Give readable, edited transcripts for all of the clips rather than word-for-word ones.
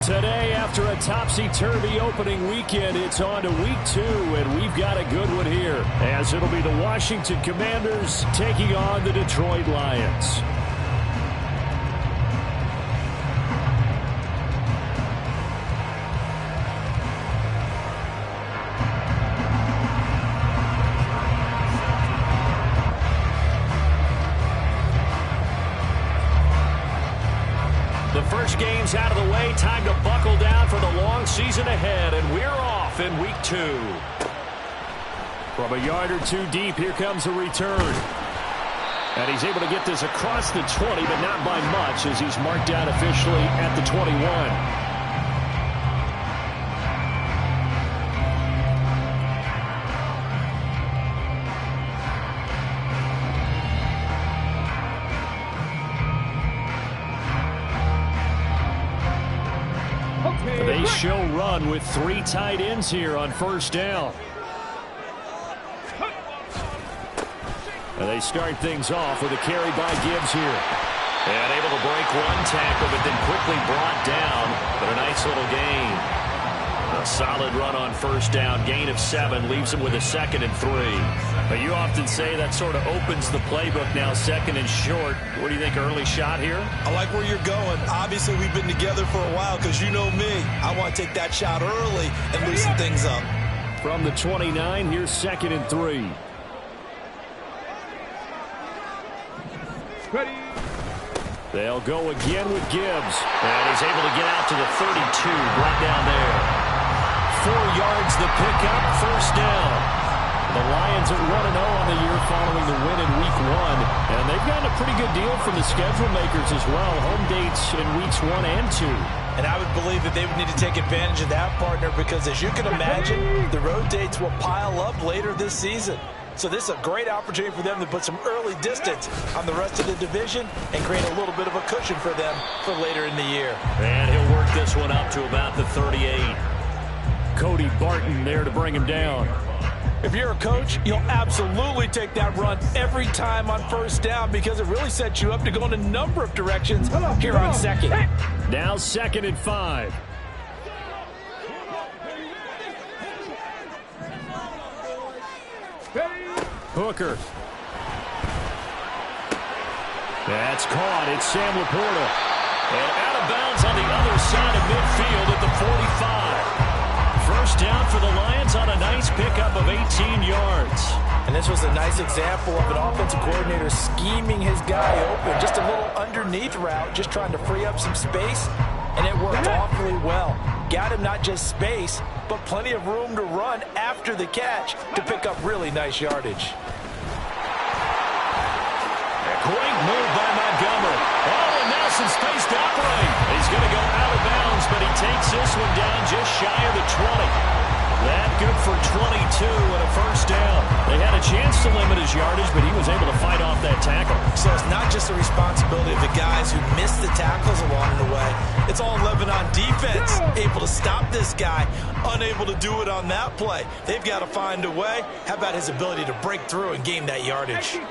Today, after a topsy-turvy opening weekend, it's on to week 2, and we've got a good one here, as it'll be the Washington Commanders taking on the Detroit Lions. The first game's out of the way. Time to buckle down for the long season ahead, and we're off in week 2. From a yard or two deep, here comes a return. And he's able to get this across the 20, but not by much, as he's marked down officially at the 21. They show run with 3 tight ends here on first down. And they start things off with a carry by Gibbs here. And able to break one tackle, but then quickly brought down. But a nice little gain. A solid run on first down. Gain of 7 leaves him with a 2nd and 3. But you often say that sort of opens the playbook now, 2nd and short. What do you think, early shot here? I like where you're going. Obviously, we've been together for a while because you know me. I want to take that shot early and loosen things up. From the 29, here's 2nd and 3. Ready. They'll go again with Gibbs. And he's able to get out to the 32, brought down there. 4 yards the pickup, first down. The Lions at 1-0 on the year following the win in week 1. And they've gotten a pretty good deal from the schedule makers as well. Home dates in weeks 1 and 2. And I would believe that they would need to take advantage of that, partner, because as you can imagine, the road dates will pile up later this season. So this is a great opportunity for them to put some early distance on the rest of the division and create a little bit of a cushion for them for later in the year. And he'll work this one up to about the 38. Cody Barton there to bring him down. If you're a coach, you'll absolutely take that run every time on first down because it really sets you up to go in a number of directions here on 2nd. Now 2nd and 5. Hooker. That's caught. It's Sam Laporta. And out of bounds on the other side of midfield at the 45. First down for the Lions on a nice pickup of 18 yards. And this was a nice example of an offensive coordinator scheming his guy open. Just a little underneath route, just trying to free up some space. And it worked awfully well. Got him not just space, but plenty of room to run after the catch to pick up really nice yardage. Great move by Montgomery. Oh, and now some space to operate. He's going to go out of bounds, but he takes this one down just shy of the 20. That good for 22 and a first down. They had a chance to limit his yardage, but he was able to fight off that tackle. So it's not just the responsibility of the guys who missed the tackles along the way. It's all Lebanon defense able to stop this guy, unable to do it on that play. They've got to find a way. How about his ability to break through and gain that yardage? 18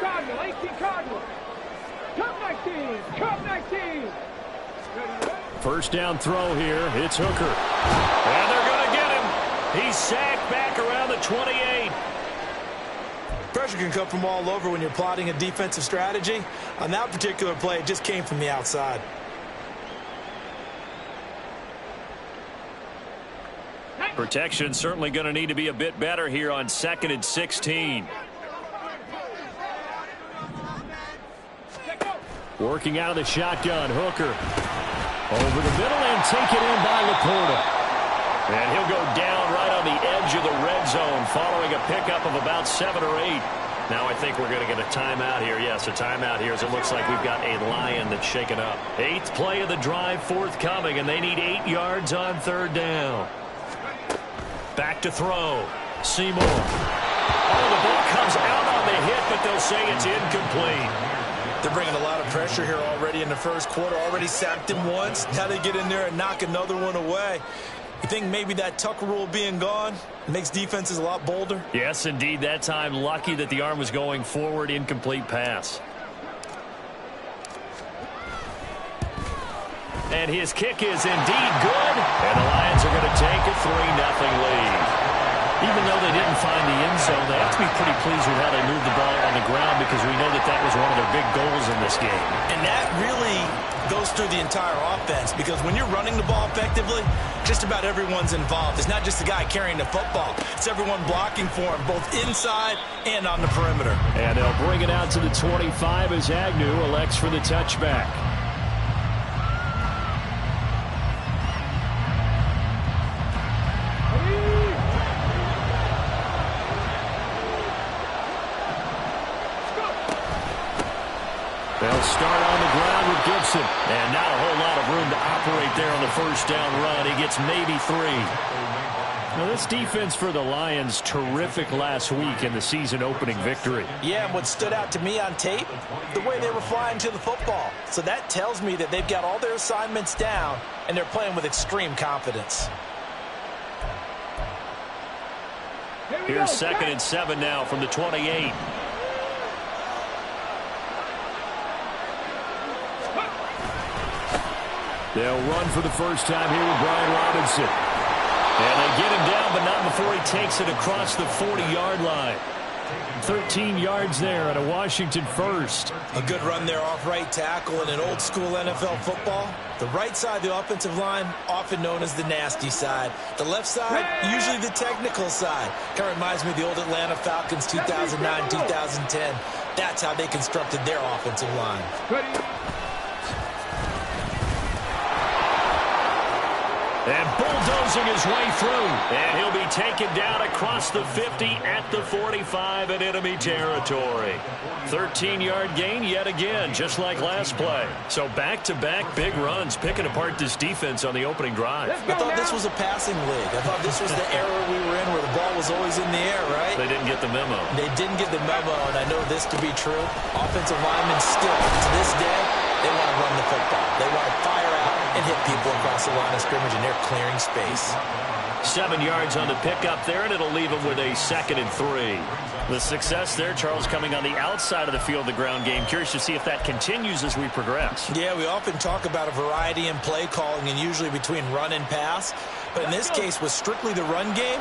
Cardinal. Come 19. Come 19. First down throw here. It's Hooker. And they're going to get him. He's sacked back around the 28. Pressure can come from all over when you're plotting a defensive strategy. On that particular play, it just came from the outside. Protection certainly going to need to be a bit better here on 2nd and 16. Working out of the shotgun, Hooker. Over the middle and taken in by Laporta. And he'll go down right on the edge of the red zone following a pickup of about 7 or 8. Now I think we're going to get a timeout here. Yes, a timeout here as it looks like we've got a Lion that's shaken up. 8th play of the drive forthcoming, and they need 8 yards on 3rd down. Back to throw. Seymour. Oh, the ball comes out on the hit, but they'll say it's incomplete. They're bringing a lot of pressure here already in the first quarter. Already sacked him once. Now they get in there and knock another one away. You think maybe that Tucker rule being gone makes defenses a lot bolder? Yes, indeed. That time, lucky that the arm was going forward. Incomplete pass. And his kick is indeed good. And the Lions are going to take a 3-0 lead. Even though they didn't find the end zone, they have to be pretty pleased with how they moved the ball on the ground because we know that that was one of their big goals in this game. And that really goes through the entire offense because when you're running the ball effectively, just about everyone's involved. It's not just the guy carrying the football. It's everyone blocking for him, both inside and on the perimeter. And they'll bring it out to the 25 as Agnew elects for the touchback. They'll start on the ground with Gibson. And not a whole lot of room to operate there on the first down run. He gets maybe 3. Now, this defense for the Lions, terrific last week in the season-opening victory. Yeah, and what stood out to me on tape, the way they were flying to the football. So that tells me that they've got all their assignments down, and they're playing with extreme confidence. Here's 2nd and 7 now from the 28. They'll run for the first time here with Brian Robinson. And they get him down, but not before he takes it across the 40-yard line. 13 yards there at a Washington first. A good run there off right tackle in an old-school NFL football. The right side of the offensive line, often known as the nasty side. The left side, usually the technical side. Kind of reminds me of the old Atlanta Falcons 2009-2010. That's how they constructed their offensive line. And bulldozing his way through. And he'll be taken down across the 50 at the 45 in enemy territory. 13-yard gain yet again, just like last play. So back-to-back big runs, picking apart this defense on the opening drive. I thought this was a passing league. I thought this was the era we were in where the ball was always in the air, right? They didn't get the memo. They didn't get the memo, and I know this to be true. Offensive linemen still, to this day, they want to run the football. They want to fire out and hit people across the line of scrimmage, and they're clearing space. 7 yards on the pickup there, and it'll leave them with a 2nd and 3. The success there, Charles, coming on the outside of the field, the ground game. Curious to see if that continues as we progress. Yeah, we often talk about a variety in play calling and usually between run and pass. But in this case, with strictly the run game,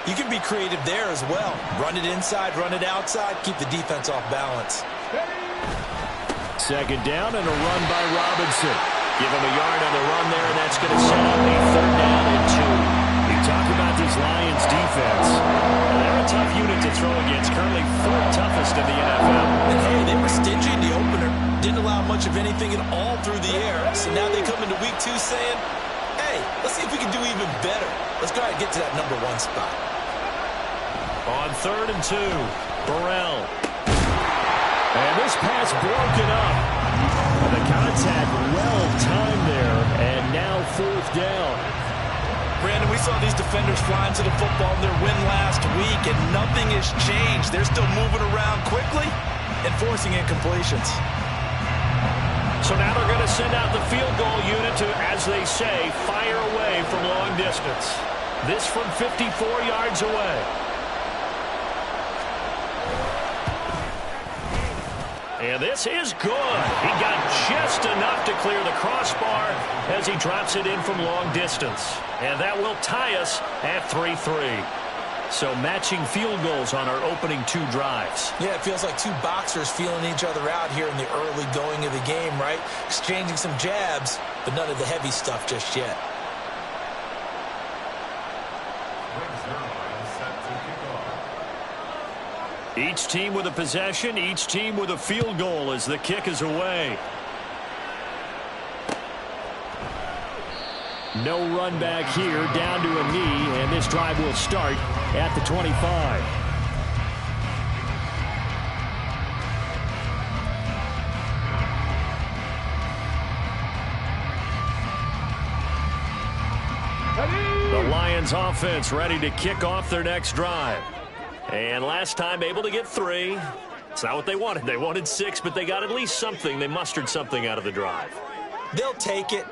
you can be creative there as well. Run it inside, run it outside, keep the defense off balance. 2nd down and a run by Robinson. Give him a yard on the run there, and that's going to set up a 3rd down and 2. You talk about this Lions defense. They're a tough unit to throw against, currently 4th toughest in the NFL. And hey, they were stingy in the opener. Didn't allow much of anything at all through the air. So now they come into week 2 saying, hey, let's see if we can do even better. Let's try to get to that number 1 spot. On 3rd and 2, Burrell. And this pass broken up. The contact well timed there, and now 4th down. Brandon, we saw these defenders flying to the football in their win last week, and nothing has changed. They're still moving around quickly and forcing incompletions. So now they're going to send out the field goal unit to, as they say, fire away from long distance. This from 54 yards away. And this is good. He got just enough to clear the crossbar as he drops it in from long distance. And that will tie us at 3-3. So matching field goals on our opening 2 drives. Yeah, it feels like 2 boxers feeling each other out here in the early going of the game, right? Exchanging some jabs, but none of the heavy stuff just yet. Each team with a possession, each team with a field goal as the kick is away. No run back here, down to a knee, and this drive will start at the 25. The Lions offense ready to kick off their next drive. And last time able to get 3. It's not what they wanted. They wanted 6, but they got at least something. They mustered something out of the drive. They'll take it.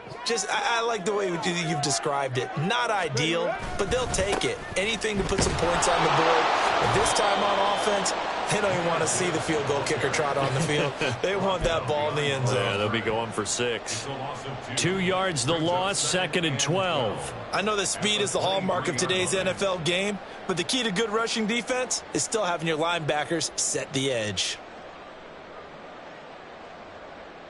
I like the way you've described it. Not ideal, but they'll take it. Anything to put some points on the board. But this time on offense, They don't even want to see the field goal kicker trot on the field. They want that ball in the end zone. Yeah, they'll be going for 6. 2 yards the loss, 2nd and 12. I know that speed is the hallmark of today's NFL game, but the key to good rushing defense is still having your linebackers set the edge.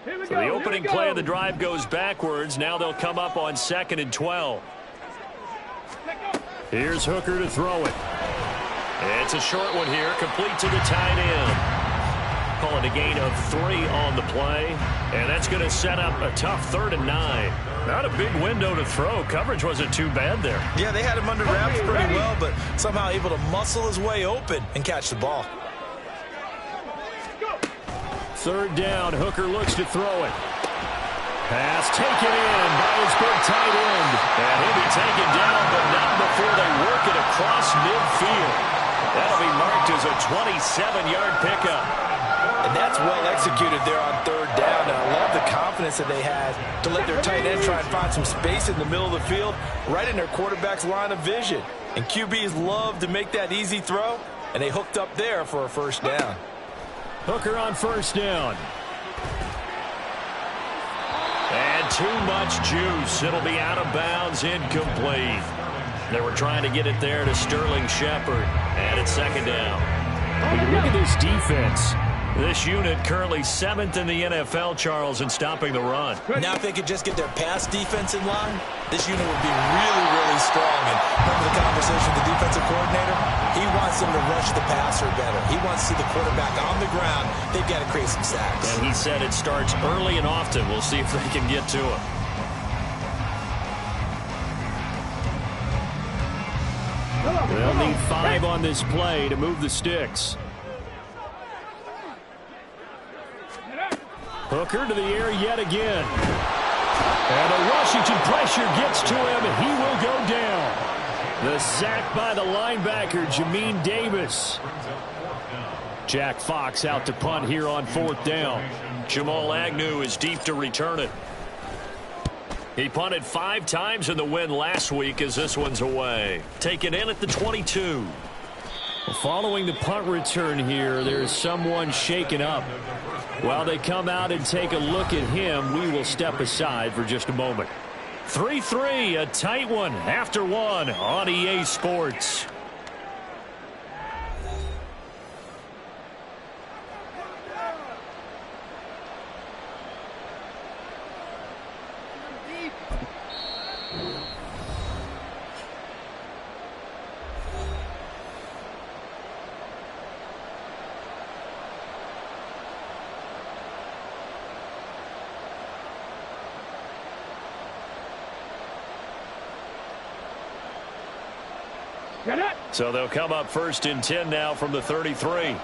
So the opening play of the drive goes backwards. Now they'll come up on 2nd and 12. Here's Hooker to throw it. It's a short one here, complete to the tight end. Calling a gain of 3 on the play, and that's going to set up a tough 3rd and 9. Not a big window to throw. Coverage wasn't too bad there. Yeah, they had him under wraps pretty well, but somehow able to muscle his way open and catch the ball. 3rd down, Hooker looks to throw it. Pass taken in by his big tight end. And he'll be taken down, but not before they work it across midfield. That'll be marked as a 27-yard pickup. And that's well executed there on 3rd down. And I love the confidence that they had to let their tight end try and find some space in the middle of the field, right in their quarterback's line of vision. And QBs love to make that easy throw, and they hooked up there for a 1st down. Hooker on 1st down. And too much juice. It'll be out of bounds, incomplete. They were trying to get it there to Sterling Shepard. And it's 2nd down. When you look at this defense, this unit currently 7th in the NFL, Charles, in stopping the run. Now if they could just get their pass defense in line, this unit would be really, really strong. And remember the conversation with the defensive coordinator? He wants them to rush the passer better. He wants to see the quarterback on the ground. They've got to create some sacks. And he said it starts early and often. We'll see if they can get to him. They'll need 5 on this play to move the sticks. Hooker to the air yet again. And the Washington pressure gets to him, and he will go down. The sack by the linebacker, Jamin Davis. Jack Fox out to punt here on 4th down. Jamal Agnew is deep to return it. He punted 5 times in the win last week as this one's away. Taken in at the 22. Following the punt return here, there's someone shaken up. While they come out and take a look at him, we will step aside for just a moment. 3-3, a tight one after 1 on EA Sports. So they'll come up 1st and 10 now from the 33.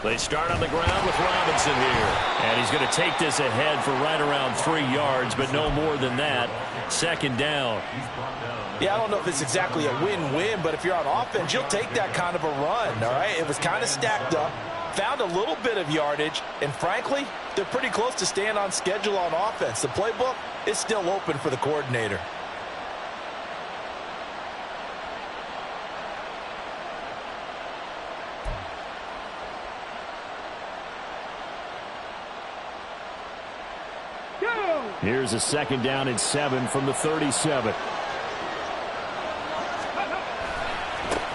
They start on the ground with Robinson here. And he's going to take this ahead for right around 3 yards, but no more than that. 2nd down. Yeah, I don't know if it's exactly a win-win, but if you're on offense, you'll take that kind of a run, all right? It was kind of stacked up. Found a little bit of yardage, and frankly, they're pretty close to staying on schedule on offense. The playbook is still open for the coordinator. Here's a 2nd down and 7 from the 37.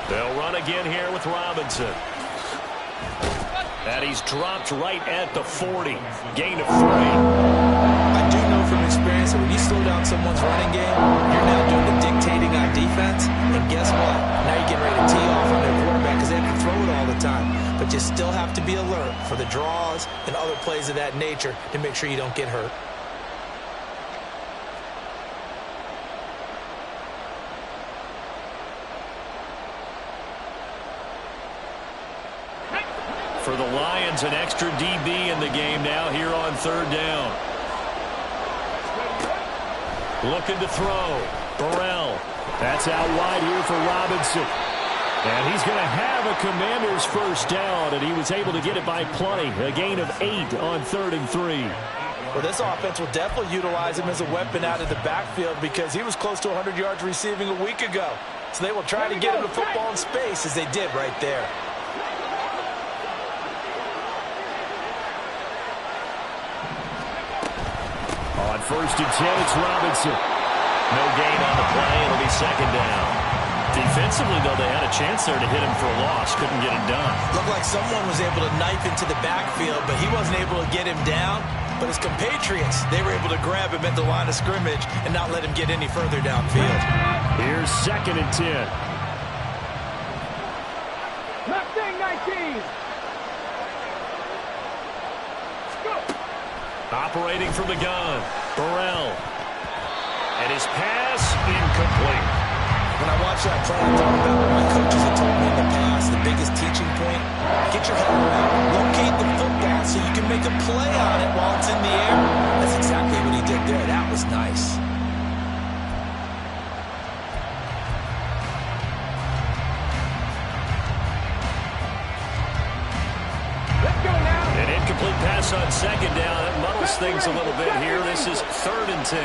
They'll run again here with Robinson. And he's dropped right at the 40. Gain of 3. I do know from experience that when you slow down someone's running game, you're now doing the dictating on defense. And guess what? Now you're getting ready to tee off on their quarterback because they have to throw it all the time. But you still have to be alert for the draws and other plays of that nature to make sure you don't get hurt. For the Lions, an extra DB in the game now here on 3rd down. Looking to throw. Burrell. That's out wide here for Robinson. And he's going to have a Commander's 1st down, and he was able to get it by plenty. A gain of 8 on 3rd and 3. Well, this offense will definitely utilize him as a weapon out of the backfield because he was close to 100 yards receiving a week ago. So they will try to get him the football in space as they did right there. On 1st and 10, it's Robinson. No gain on the play. It'll be 2nd down. Defensively, though, they had a chance there to hit him for a loss. Couldn't get it done. Looked like someone was able to knife into the backfield, but he wasn't able to get him down. But his compatriots, they were able to grab him at the line of scrimmage and not let him get any further downfield. Here's 2nd and 10. Mustang 19. Operating from the gun, Burrell. And his pass incomplete. When I watched that play, I thought about what my coaches had told me in the past. The biggest teaching point, get your head around, locate the football so you can make a play on it while it's in the air. That's exactly what he did there. That was nice. An incomplete pass on 2nd down. That muddles things a little bit here. This is 3rd and 10.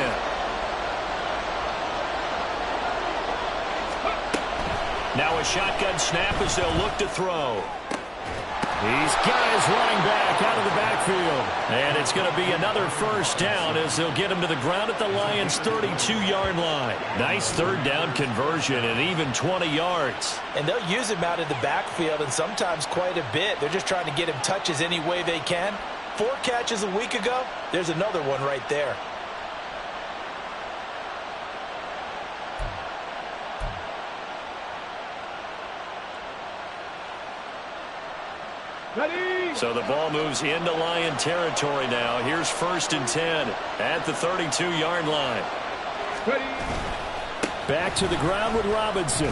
Now a shotgun snap as they'll look to throw. He's got his running back out of the backfield. And it's going to be another 1st down as they'll get him to the ground at the Lions' 32-yard line. Nice 3rd down conversion and even 20 yards. And they'll use him out of the backfield and sometimes quite a bit. They're just trying to get him touches any way they can. 4 catches a week ago. There's another one right there. Ready. So the ball moves into Lion territory now. Here's 1st and 10 at the 32-yard line. Ready. Back to the ground with Robinson.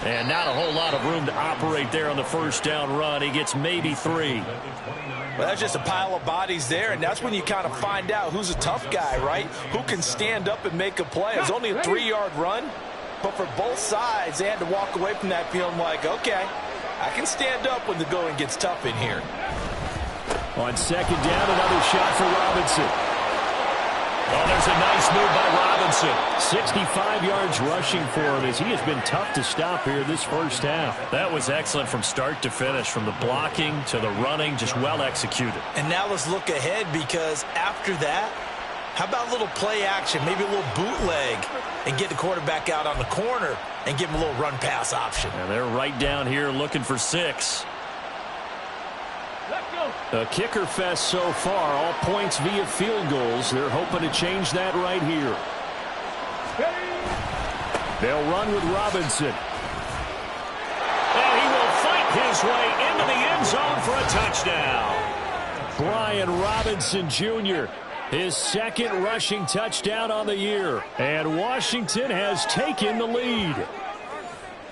And not a whole lot of room to operate there on the 1st down run. He gets maybe 3. Well, that's just a pile of bodies there, and that's when you kind of find out who's a tough guy, right? Who can stand up and make a play. It was only a 3-yard run, but for both sides, they had to walk away from that feeling like, okay, I can stand up when the going gets tough in here. On 2nd down, another shot for Robinson. Oh, there's a nice move by Robinson. 65 yards rushing for him as he has been tough to stop here this 1st half. That was excellent from start to finish, from the blocking to the running, just well executed. And now let's look ahead because after that, how about a little play action, maybe a little bootleg, and get the quarterback out on the corner and give him a little run-pass option. And they're right down here looking for 6. A kicker fest so far, all points via field goals. They're hoping to change that right here. They'll run with Robinson. And he will fight his way into the end zone for a touchdown. Brian Robinson Jr., his 2nd rushing touchdown on the year. And Washington has taken the lead.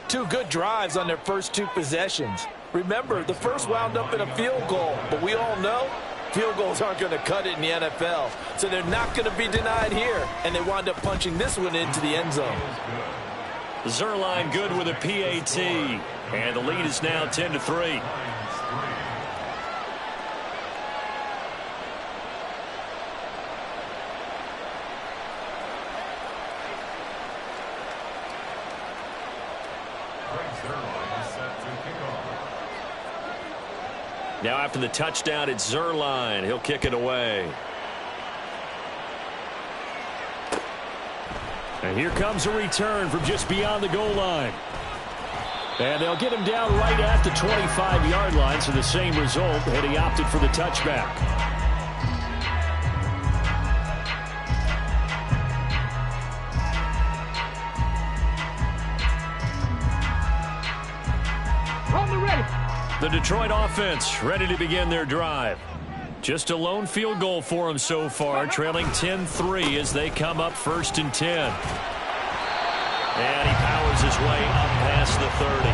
2 good drives on their first 2 possessions. Remember, the first wound up in a field goal, but we all know field goals aren't going to cut it in the NFL. So they're not going to be denied here, and they wound up punching this one into the end zone. Zuerlein good with a PAT, and the lead is now 10-3. Now after the touchdown, it's Zuerlein. He'll kick it away. And here comes a return from just beyond the goal line. And they'll get him down right at the 25-yard line, so the same result, and he opted for the touchback. The Detroit offense ready to begin their drive. Just a lone field goal for them so far, trailing 10-3 as they come up 1st and 10. And he powers his way up past the 30.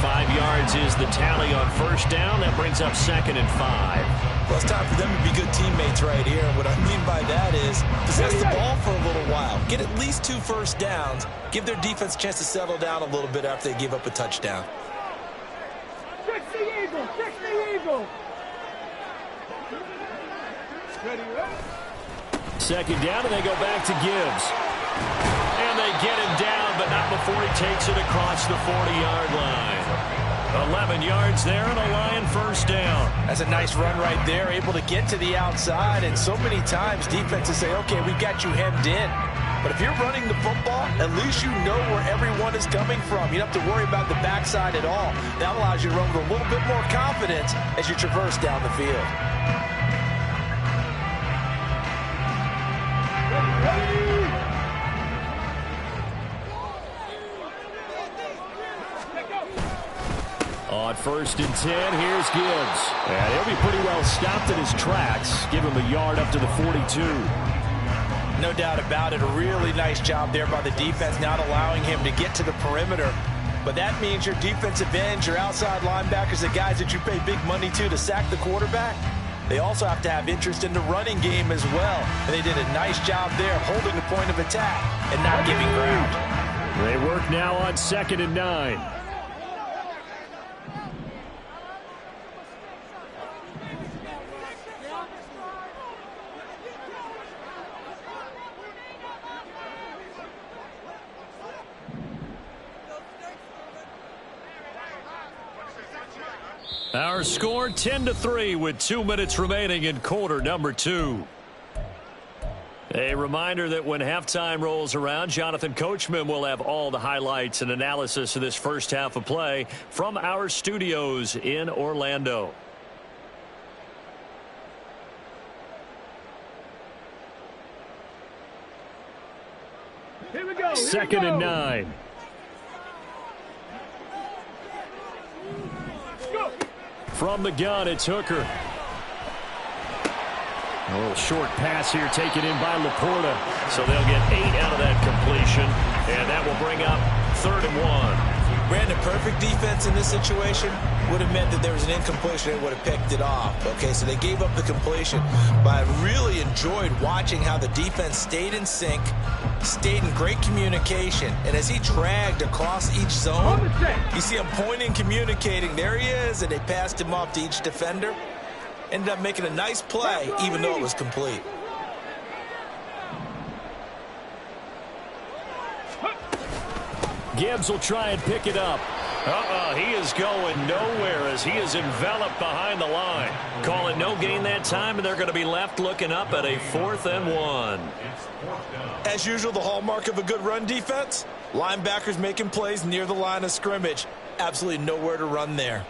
5 yards is the tally on 1st down. That brings up 2nd and 5. Well, it's time for them to be good teammates right here. And what I mean by that is possess the ball for a little while. Get at least 2 first downs. Give their defense a chance to settle down a little bit after they give up a touchdown. 60 Eagles! 60 Eagles! Second down, and they go back to Gibbs. And they get him down, but not before he takes it across the 40-yard line. 11 yards there and a Lion first down. That's a nice run right there, able to get to the outside. And so many times defenses say, okay, we got you hemmed in. But if you're running the football, at least you know where everyone is coming from. You don't have to worry about the backside at all. That allows you to run with a little bit more confidence as you traverse down the field. On 1st and 10, here's Gibbs. And he'll be pretty well stopped in his tracks. Give him a yard up to the 42. No doubt about it. A really nice job there by the defense, not allowing him to get to the perimeter. But that means your defensive ends, your outside linebackers, the guys that you pay big money to sack the quarterback, they also have to have interest in the running game as well. And they did a nice job there holding the point of attack and not giving ground. They work now on 2nd and 9. Our score 10-3 with 2 minutes remaining in quarter number 2. A reminder that when halftime rolls around, Jonathan Coachman will have all the highlights and analysis of this first half of play from our studios in Orlando. Here we go. 2nd and 9. From the gun, it's Hooker. A little short pass here taken in by Laporta. So they'll get 8 out of that completion. And that will bring up 3rd and 1. Brandon, perfect defense in this situation would have meant that there was an incompletion. They would have picked it off. Okay, so they gave up the completion. But I really enjoyed watching how the defense stayed in sync, stayed in great communication. And as he dragged across each zone, you see him pointing, communicating. There he is, and they passed him off to each defender. Ended up making a nice play, even though it was complete. Gibbs will try and pick it up. He is going nowhere as he is enveloped behind the line. Call it no gain that time, and they're going to be left looking up at a 4th and 1. As usual, the hallmark of a good run defense, linebackers making plays near the line of scrimmage. Absolutely nowhere to run there.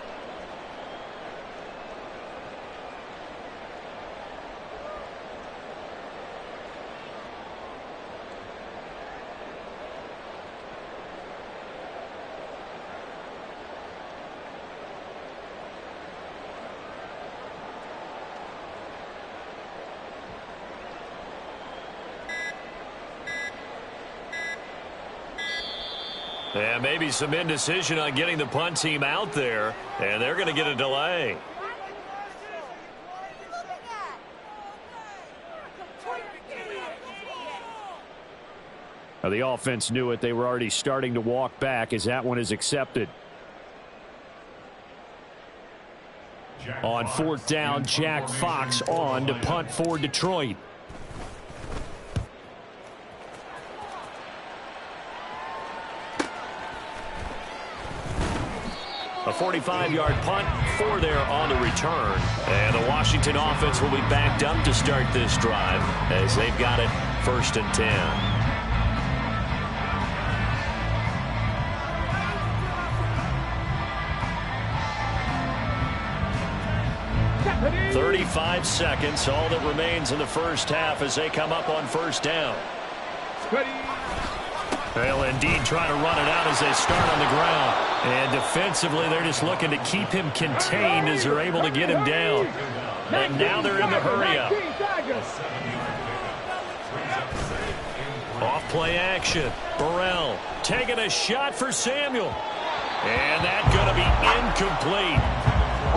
And maybe some indecision on getting the punt team out there. And they're going to get a delay. Now, the offense knew it. They were already starting to walk back as that one is accepted. On 4th down, Jack Fox on to punt for Detroit. A 45-yard punt, 4 there on the return. And the Washington offense will be backed up to start this drive as they've got it 1st and 10. 35 seconds, all that remains in the first half as they come up on 1st down. They'll indeed try to run it out as they start on the ground. And defensively, they're just looking to keep him contained as they're able to get him down. And now they're in the hurry-up. Off-play action. Burrell taking a shot for Samuel. And that's going to be incomplete.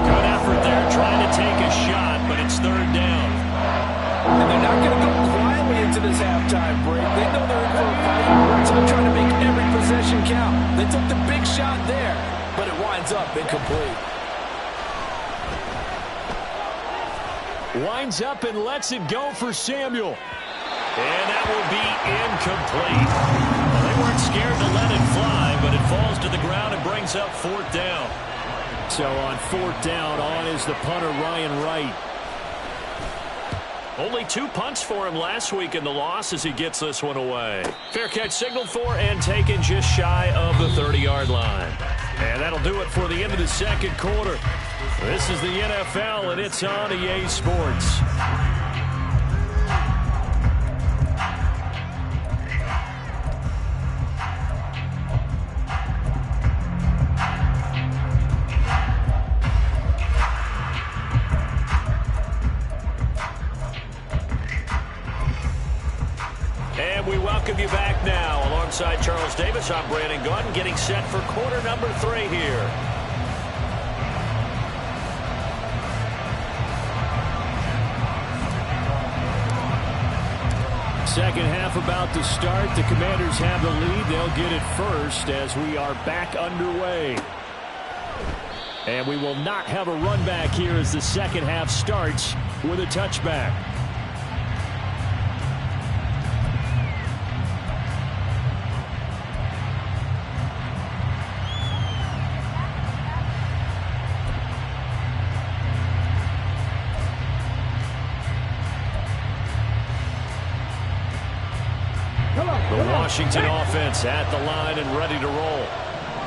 Good effort there trying to take a shot, but it's 3rd down. And they're not going to go quietly into this halftime break. They know they're in for a fight, so they're trying to make every possession count. They took the big shot there, but it winds up incomplete. Winds up and lets it go for Samuel. And that will be incomplete. Well, they weren't scared to let it fly, but it falls to the ground and brings up 4th down. So on 4th down, on is the punter, Ryan Wright. Only 2 punts for him last week in the loss as he gets this one away. Fair catch signaled for and taken just shy of the 30-yard line. And that'll do it for the end of the 2nd quarter. This is the NFL, and it's on EA Sports. And we welcome you back now. Alongside Charles Davis, I'm Brandon Gaudin, getting set for quarter number 3 here. Second half about to start. The Commanders have the lead. They'll get it first as we are back underway. And we will not have a run back here as the second half starts with a touchback. The Washington offense at the line and ready to roll.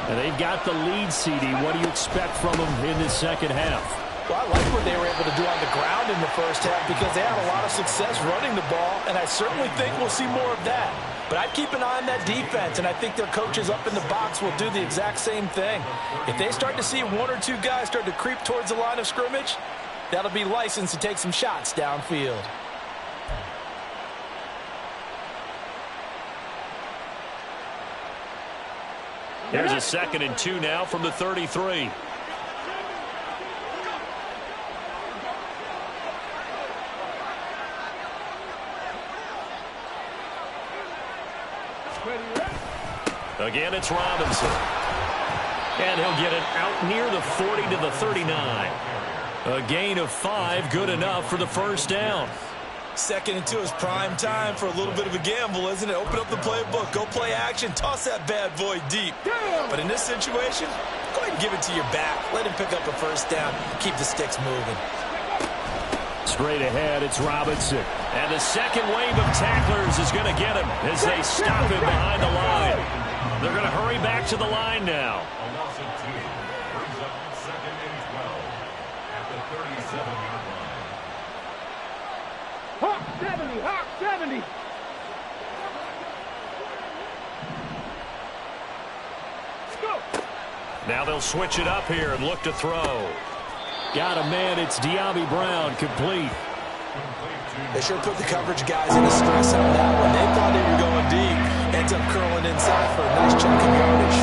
And they've got the lead, CD. What do you expect from them in this second half? Well, I like what they were able to do on the ground in the first half because they had a lot of success running the ball, and I certainly think we'll see more of that. But I'd keep an eye on that defense, and I think their coaches up in the box will do the exact same thing. If they start to see 1 or 2 guys start to creep towards the line of scrimmage, that'll be licensed to take some shots downfield. Here's a 2nd and 2 now from the 33. Again, it's Robinson. And he'll get it out near the 40 to the 39. A gain of 5, good enough for the first down. 2nd and 2 is prime time for a little bit of a gamble, isn't it? Open up the playbook, go play action, toss that bad boy deep. But in this situation, go ahead and give it to your back. Let him pick up a first down. Keep the sticks moving. Straight ahead, it's Robinson. And the second wave of tacklers is going to get him as they stop him behind the line. They're going to hurry back to the line now. A loss of 2 brings up 2nd and 12 at the 37-yard line. Hawk 70, Hawk 70. Let's go. Now they'll switch it up here and look to throw. Got a man, it's De'Ami Brown, complete. They sure put the coverage guys into stress on that one. They thought they were going deep. Ends up curling inside for a nice chunk of yardage.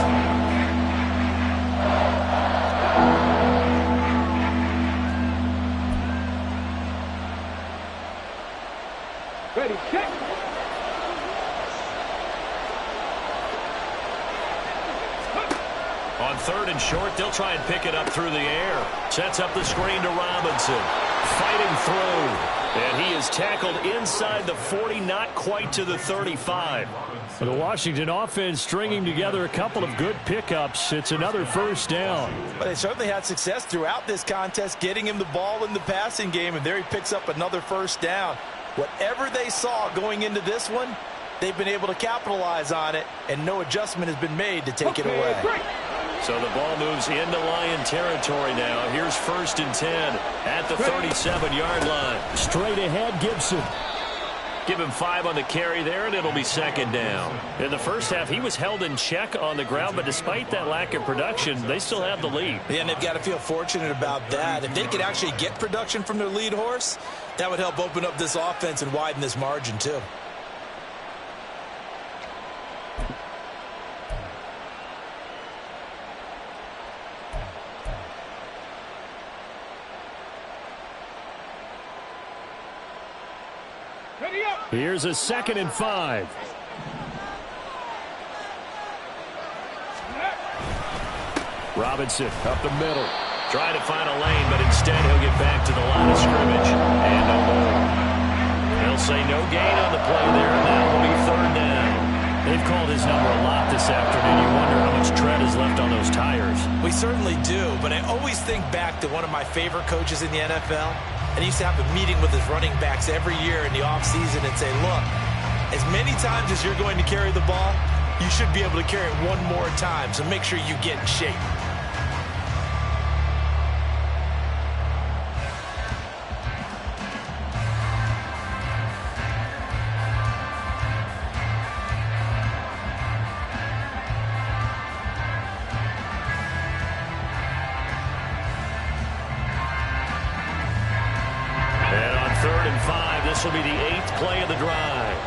Ready, check. On 3rd and short, they'll try and pick it up through the air. Sets up the screen to Robinson. Fighting through. And he is tackled inside the 40, not quite to the 35. The Washington offense stringing together a couple of good pickups. It's another first down. But they certainly had success throughout this contest, getting him the ball in the passing game, and there he picks up another first down. Whatever they saw going into this one, they've been able to capitalize on it, and no adjustment has been made to take it away. Break. So the ball moves into Lion territory now. Here's 1st and 10 at the 37-yard line. Straight ahead, Gibson. Give him 5 on the carry there, and it'll be 2nd down. In the first half, he was held in check on the ground, but despite that lack of production, they still have the lead. Yeah, and they've got to feel fortunate about that. If they could actually get production from their lead horse, that would help open up this offense and widen this margin, too. Here's a 2nd and 5. Robinson up the middle. Trying to find a lane, but instead he'll get back to the line of scrimmage. And no more. They'll say no gain on the play there, and that will be third down. They've called his number a lot this afternoon. You wonder how much tread is left on those tires. We certainly do, but I always think back to one of my favorite coaches in the NFL. And he used to have a meeting with his running backs every year in the offseason and say, look, as many times as you're going to carry the ball, you should be able to carry it one more time, so make sure you get in shape. This will be the 8th play of the drive.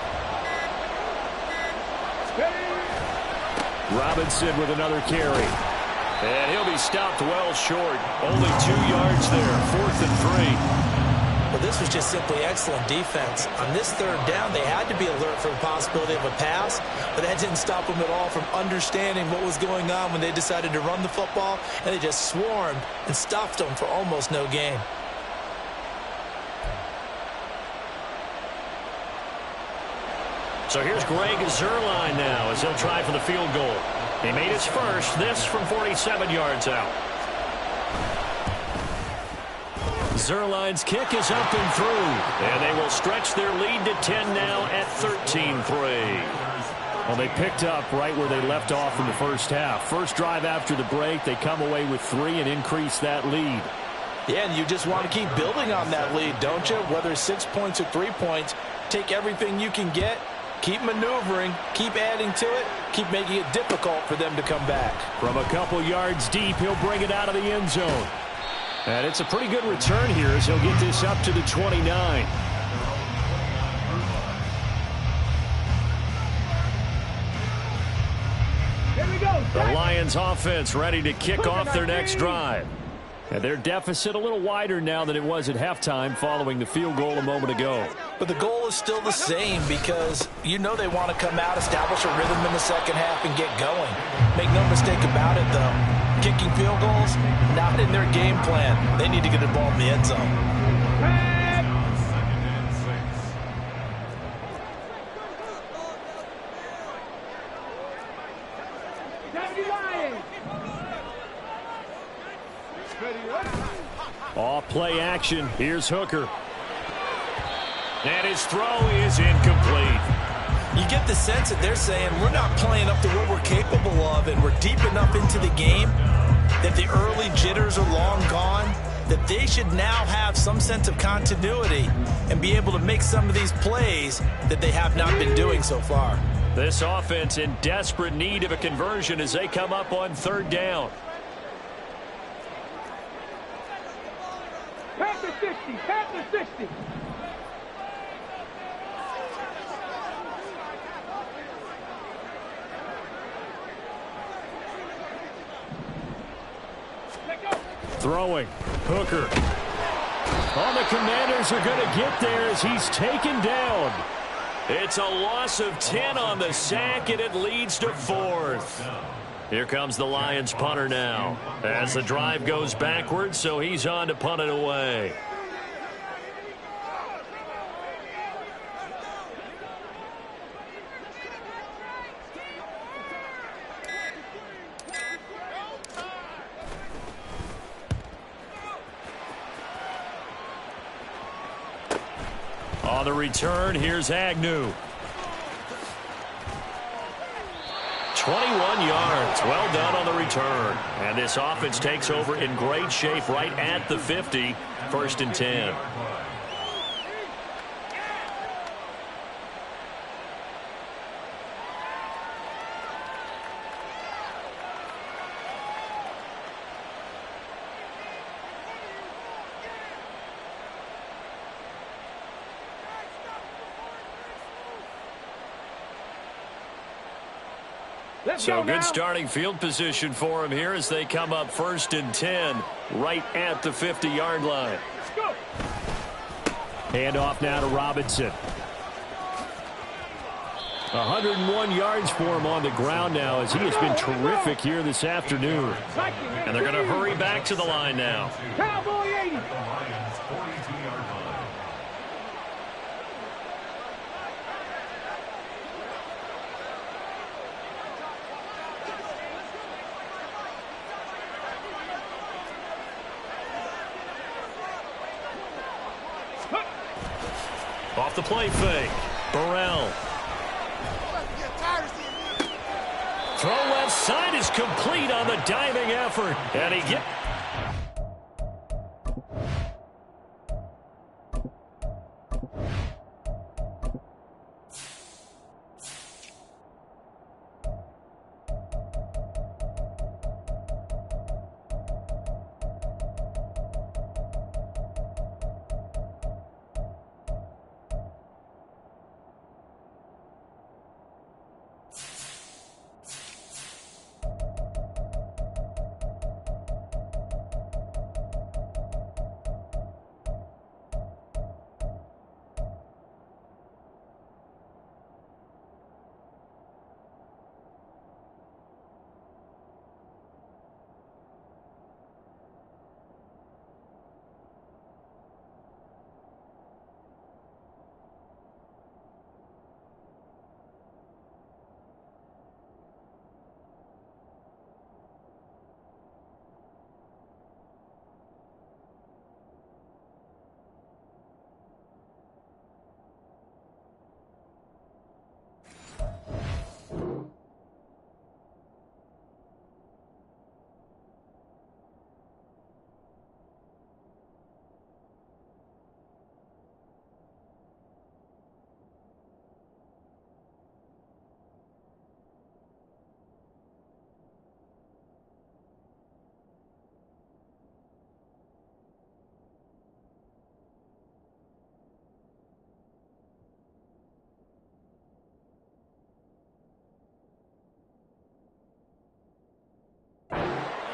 Robinson with another carry. And he'll be stopped well short. Only 2 yards there. 4th and 3. Well, this was just simply excellent defense. On this third down, they had to be alert for the possibility of a pass, but that didn't stop them at all from understanding what was going on when they decided to run the football, and they just swarmed and stuffed them for almost no gain. So here's Greg Zuerlein now as he'll try for the field goal. He made his first, this from 47 yards out. Zuerlein's kick is up and through, and they will stretch their lead to 10 now at 13-3. Well, they picked up right where they left off in the first half. First drive after the break, they come away with 3 and increase that lead. Yeah, and you just want to keep building on that lead, don't you? Whether it's 6 points or 3 points, take everything you can get. Keep maneuvering, keep adding to it, keep making it difficult for them to come back. From a couple yards deep, he'll bring it out of the end zone. And it's a pretty good return here as he'll get this up to the 29. Here we go. The Lions offense ready to kick off their next drive. And their deficit a little wider now than it was at halftime following the field goal a moment ago. But the goal is still the same because you know they want to come out, establish a rhythm in the second half, and get going. Make no mistake about it, though. Kicking field goals, not in their game plan. They need to get the ball in the end zone. Off play action. Here's Hooker. And his throw is incomplete. You get the sense that they're saying we're not playing up to what we're capable of, and we're deep enough into the game that the early jitters are long gone, that they should now have some sense of continuity and be able to make some of these plays that they have not been doing so far. This offense in desperate need of a conversion as they come up on third down. Pass the 60. Pass the 60. Throwing. Hooker. Oh, the Commanders are going to get there as he's taken down. It's a loss of 10 on the sack, and it leads to 4th. Here comes the Lions punter now as the drive goes backwards, so he's on to punt it away. On the return, here's Agnew. 21 yards. Well done on the return. And this offense takes over in great shape right at the 50. 1st and 10. So good starting field position for him here as they come up 1st and 10 right at the 50-yard line. Hand off now to Robinson. 101 yards for him on the ground now as he has been terrific here this afternoon. And they're going to hurry back to the line now. Cowboy 80. The Lions' 42-yard line. Off the play fake. Burrell. Throw left side is complete on the diving effort. And he gets...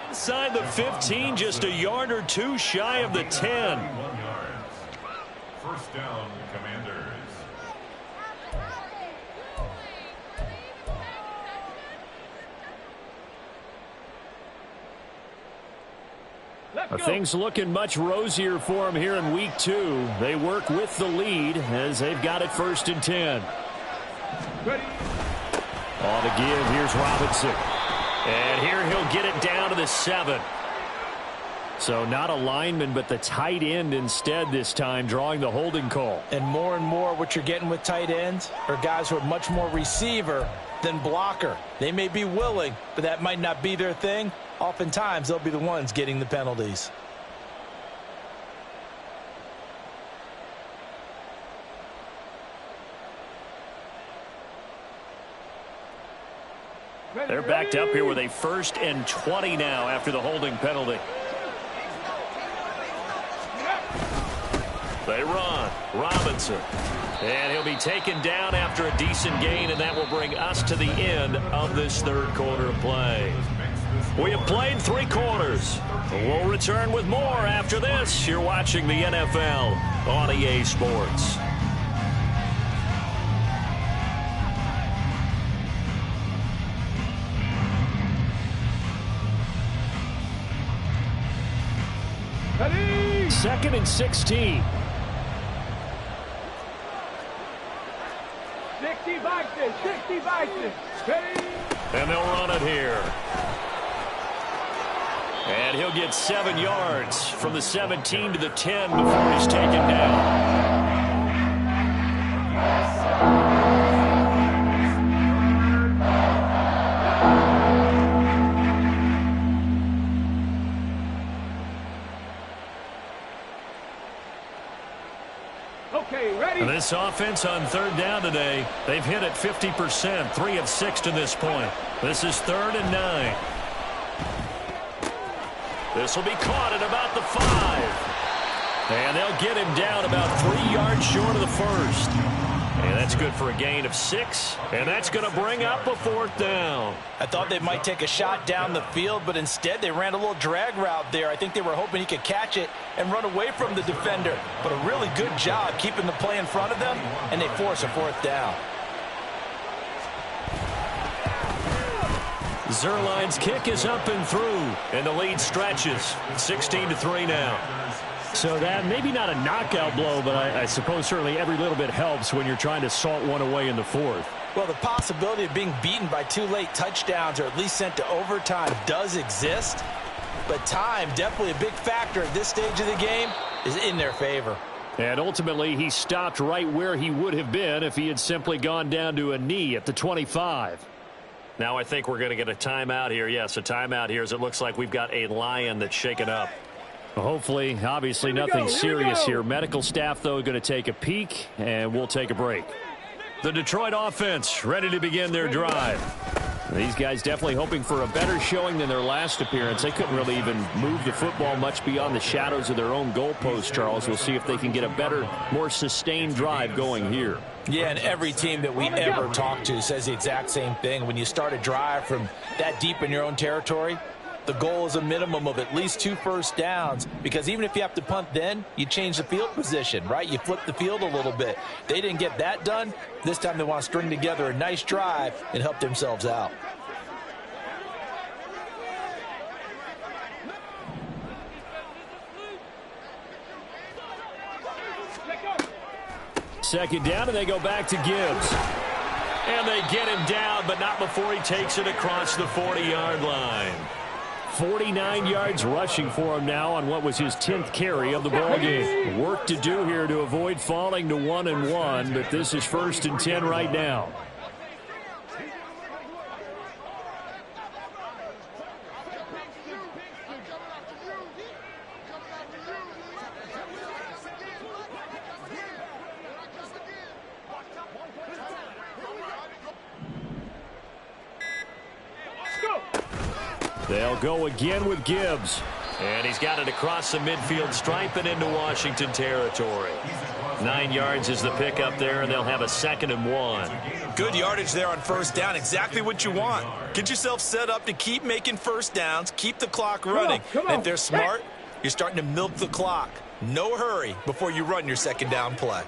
Inside the 15, just a yard or two shy of the 10. 1 yard. First down, Commanders. Things looking much rosier for them here in week 2. They work with the lead as they've got it 1st and 10. Ready. On the give, here's Robinson. And here he'll get it down to the 7. So not a lineman, but the tight end instead this time, drawing the holding call. And more what you're getting with tight ends are guys who are much more receiver than blocker. They may be willing, but that might not be their thing. Oftentimes, they'll be the ones getting the penalties. They're backed up here with a 1st and 20 now after the holding penalty. They run. Robinson. And he'll be taken down after a decent gain, and that will bring us to the end of this 3rd quarter of play. We have played 3 quarters. We'll return with more after this. You're watching the NFL on EA Sports. Ready. 2nd and 16. 60 Vikings. 60 Vikings. Ready. And they'll run it here. And he'll get 7 yards from the 17 to the 10 before he's taken down. Okay, ready. This offense on 3rd down today, they've hit it 50%, 3 of 6 to this point. This is 3rd and 9. This will be caught at about the 5. And they'll get him down about 3 yards short of the 1st. And that's good for a gain of 6. And that's going to bring up a 4th down. I thought they might take a shot down the field, but instead they ran a little drag route there. I think they were hoping he could catch it and run away from the defender. But a really good job keeping the play in front of them, and they force a 4th down. Zuerlein's kick is up and through, and the lead stretches. 16-3 now. So that maybe not a knockout blow, but I suppose certainly every little bit helps when you're trying to salt one away in the fourth. Well, the possibility of being beaten by 2 late touchdowns or at least sent to overtime does exist. But time, definitely a big factor at this stage of the game, is in their favor. And ultimately, he stopped right where he would have been if he had simply gone down to a knee at the 25. Now I think we're going to get a timeout here. Yes, a timeout here as it looks like we've got a Lion that's shaken up. Well, hopefully, obviously nothing serious here. Medical staff, though, going to take a peek, and we'll take a break. The Detroit offense ready to begin their drive. These guys definitely hoping for a better showing than their last appearance. They couldn't really even move the football much beyond the shadows of their own goalpost, Charles. We'll see if they can get a better, more sustained drive going here. Yeah, and every team that we ever talk to says the exact same thing. When you start a drive from that deep in your own territory, the goal is a minimum of at least 2 first downs, because even if you have to punt then, you change the field position, right? You flip the field a little bit. They didn't get that done. This time they want to string together a nice drive and help themselves out. Second down, and they go back to Gibbs. And they get him down, but not before he takes it across the 40-yard line. 49 yards rushing for him now on what was his 10th carry of the ball game. Work to do here to avoid falling to 1-1, but this is 1st and 10 right now. They'll go again with Gibbs. And he's got it across the midfield stripe and into Washington territory. 9 yards is the pickup there, and they'll have a 2nd and 1. Good yardage there on first down. Exactly what you want. Get yourself set up to keep making first downs. Keep the clock running. Come on. If they're smart, you're starting to milk the clock. No hurry before you run your 2nd down play.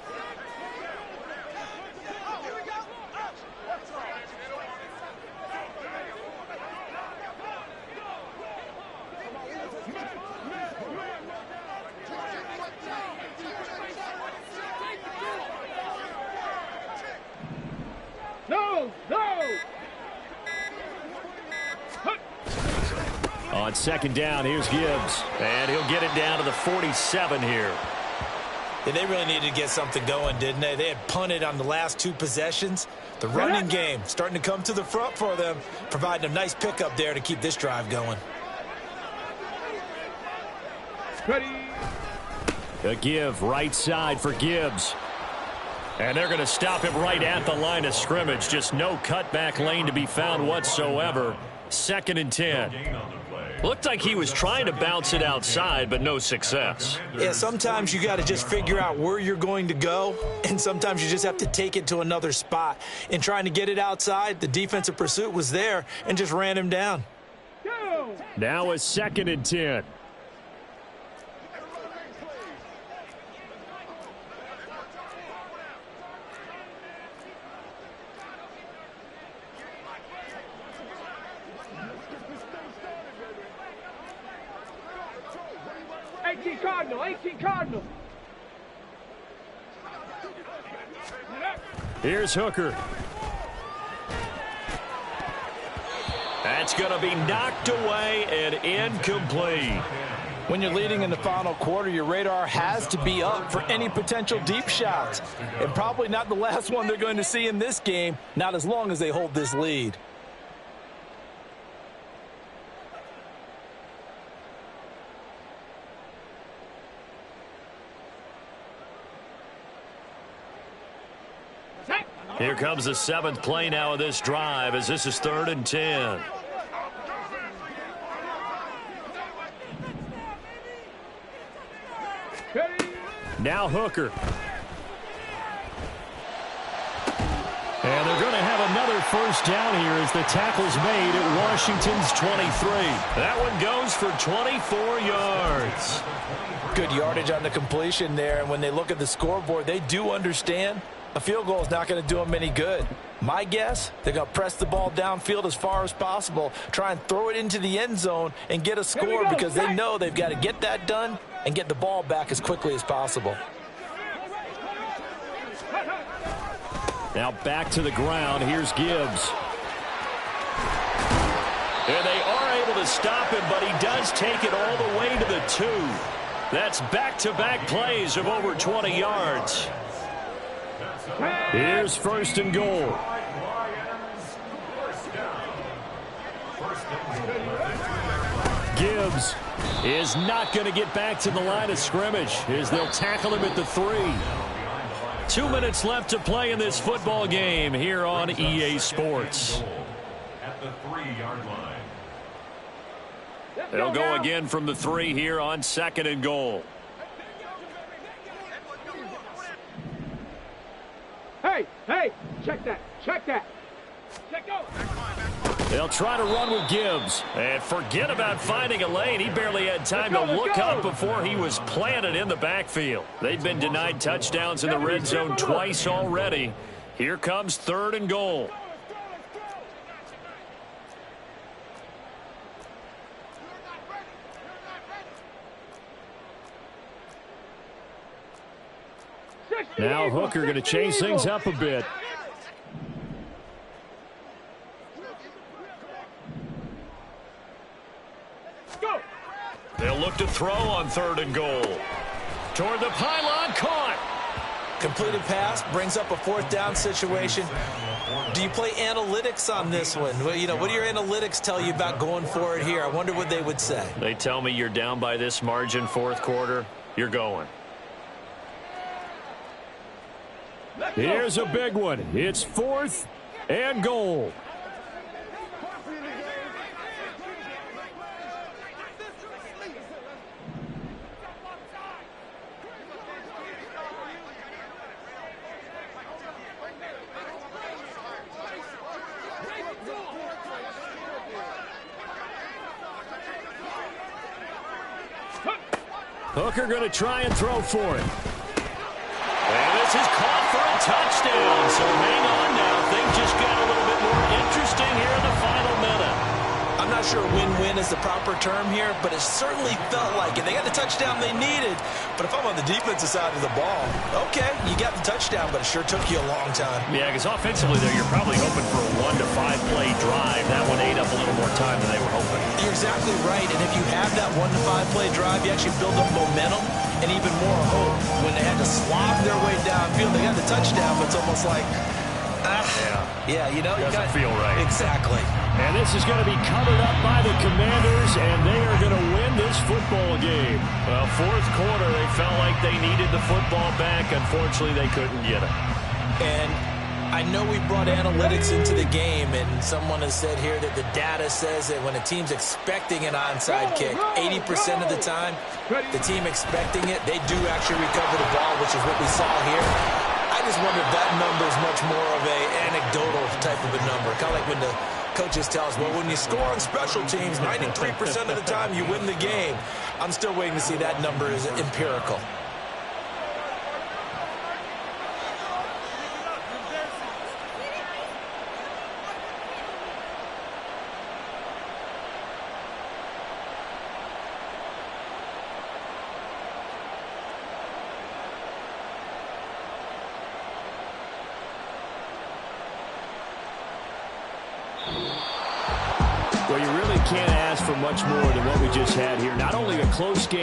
On 2nd down, here's Gibbs. And he'll get it down to the 47 here. Yeah, they really needed to get something going, didn't they? They had punted on the last 2 possessions. The running game starting to come to the front for them, providing a nice pickup there to keep this drive going. Ready. A give right side for Gibbs. And they're going to stop him right at the line of scrimmage. Just no cutback lane to be found whatsoever. 2nd and 10. Looked like he was trying to bounce it outside, but no success. Yeah, sometimes you got to just figure out where you're going to go, and sometimes you just have to take it to another spot. In trying to get it outside, the defensive pursuit was there and just ran him down. Go. Now a 2nd and 10. Cardinal. Here's Hooker. That's going to be knocked away and incomplete. When you're leading in the final quarter, your radar has to be up for any potential deep shots. And probably not the last one they're going to see in this game, not as long as they hold this lead. Here comes the 7th play now of this drive as this is 3rd and 10. Now Hooker. And they're going to have another first down here as the tackle's made at Washington's 23. That one goes for 24 yards. Good yardage on the completion there, and when they look at the scoreboard, they do understand A field goal is not going to do them any good. My guess, they're going to press the ball downfield as far as possible, try and throw it into the end zone and get a score because they know they've got to get that done and get the ball back as quickly as possible. Now back to the ground. Here's Gibbs. And they are able to stop him, but he does take it all the way to the 2. That's back-to-back plays of over 20 yards. Here's 1st and goal. Gibbs is not going to get back to the line of scrimmage as they'll tackle him at the 3. 2 minutes left to play in this football game here on EA Sports. At the 3-yard line. They'll go again from the 3 here on 2nd and goal. Hey, check that. Check go. They'll try to run with Gibbs. And forget about finding a lane. He barely had time to look up before he was planted in the backfield. They've been denied touchdowns in the red zone twice already. Here comes 3rd and goal. Now Hooker going to change things up a bit. Go. They'll look to throw on 3rd and goal. Toward the pylon, caught. Completed pass brings up a 4th down situation. Do you play analytics on this one? Well, you know, what do your analytics tell you about going for it here? I wonder what they would say. They tell me you're down by this margin 4th quarter. You're going. Here's a big one. It's 4th and goal. Hooker going to try and throw for it. And this is caught for a touchdown. So hang on now. Things just got a little bit more interesting here in the final minute. I'm not sure win-win is the proper term here, but it certainly felt like it. They got the touchdown they needed, but if I'm on the defensive side of the ball, okay, you got the touchdown, but it sure took you a long time. Yeah, because offensively there, you're probably hoping for a 1 to 5 play drive. That one ate up a little more time than they were hoping. You're exactly right, and if you have that 1 to 5 play drive, you actually build up momentum and even more hope. When they had to slob their way downfield, they got the touchdown, but it's almost like, yeah, you know, doesn't feel right. Exactly. And this is going to be covered up by the Commanders, and they are going to win this football game. Well, 4th quarter, they felt like they needed the football back. Unfortunately, they couldn't get it. And I know we brought analytics into the game, and someone has said here that the data says that when a team's expecting an onside kick, 80% of the time, the team expecting it, they do actually recover the ball, which is what we saw here. I just wonder if that number is much more of a anecdotal type of a number. Kind of like when the coaches tell us, well, when you score on special teams, 93% of the time you win the game. I'm still waiting to see that number is empirical. Well, you really can't ask for much more than what we just had here. Not only a close game,